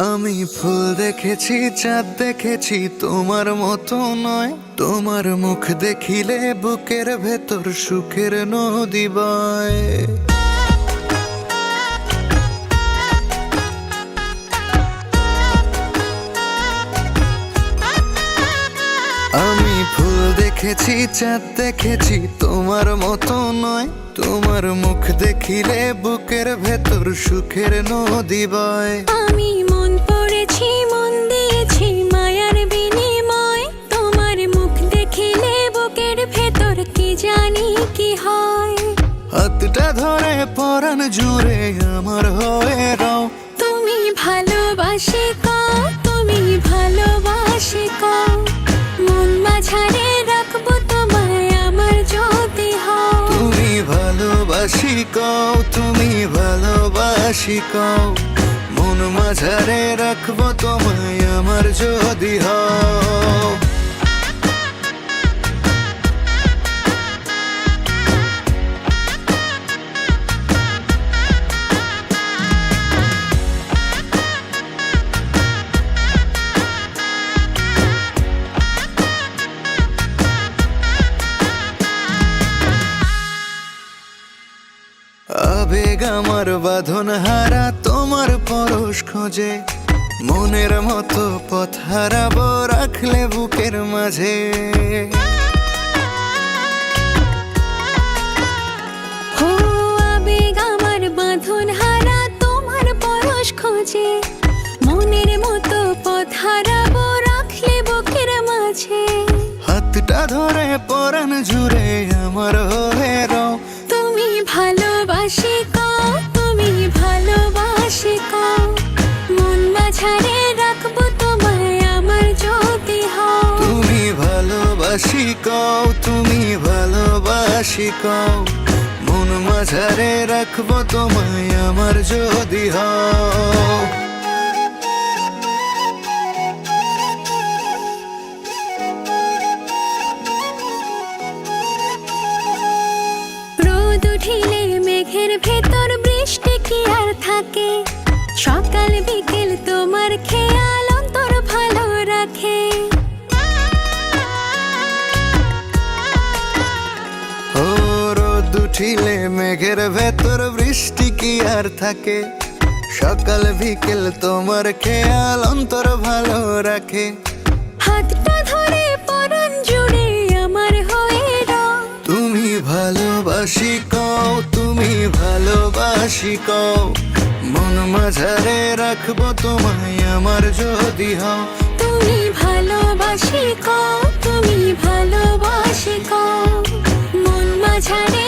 আমি ফুল দেখেছি, চাঁদ দেখেছি, তোমার মতো নয়। তোমার মুখ দেখিলে বুকের ভেতর সুখের নদী বয়। আমি ফুল দেখেছি, চাঁদ দেখেছি, তোমার মতো নয়। তোমার মুখ দেখিলে বুকের ভেতর সুখের নদী বয়। আমি মন পড়েছি, মন দিয়েছি মায়ার বিনিময়। তোমার মুখ দেখিলে বুকের ভেতর কি জানি কি হয়। হাতটা ধরে পরাণ জুড়ে আমার হয়ে রও। তুমি ভালোবাসি কও, তুমি ভালোবাসি কও। মন মাঝারে রাখবো তোমায় আমার যদি হও। তুমি ভালোবাসি কও, তুমি ভালোবাসি কও। মন মাঝারে রাখবো তোমায় আমার যদি হও। আবেগ আমার বাঁধন হারা তোমার পরশ খোঁজে। মনের মতো পথ হারাবো রাখলে বুকের মাঝে। হো আবেগ আমার বাঁধন হারা তোমার পরশ খোঁজে। মনের মতো পথ হারাবো রাখলে বুকের মাঝে। হাতটা ধরে পরাণ জুড়ে আমার হয়ে রও। তুমি ভালোবাসি কও, তুমি ভালোবাসি কও। মন মাঝারে রাখবো তোমায় আমার যদি হও। তুমি ভালোবাসি কও, তুমি ভালোবাসি কও। মন মাঝারে রাখবো তোমায় আমার যদি হও। রোদ উঠিলে মেঘের ভেতর বৃষ্টি কি আর থাকে। সকাল বিকেল তোমার খেয়াল অন্তর ভালো রাখে। ও রোদ উঠিলে মেঘের ভেতর বৃষ্টি কি আর থাকে। সকাল বিকেল তোমার খেয়াল অন্তর ভালো রাখে। হাতটা ধরে পরাণ জুড়ে আমার হয়ে রও। তুমি ভালোবাসি কও, তুমি ভালোবাসি কও। মন মাঝারে রাখবো তোমায় আমার যদি হও। তুমি ভালোবাসি কও, তুমি ভালোবাসি কও। মন মাঝারে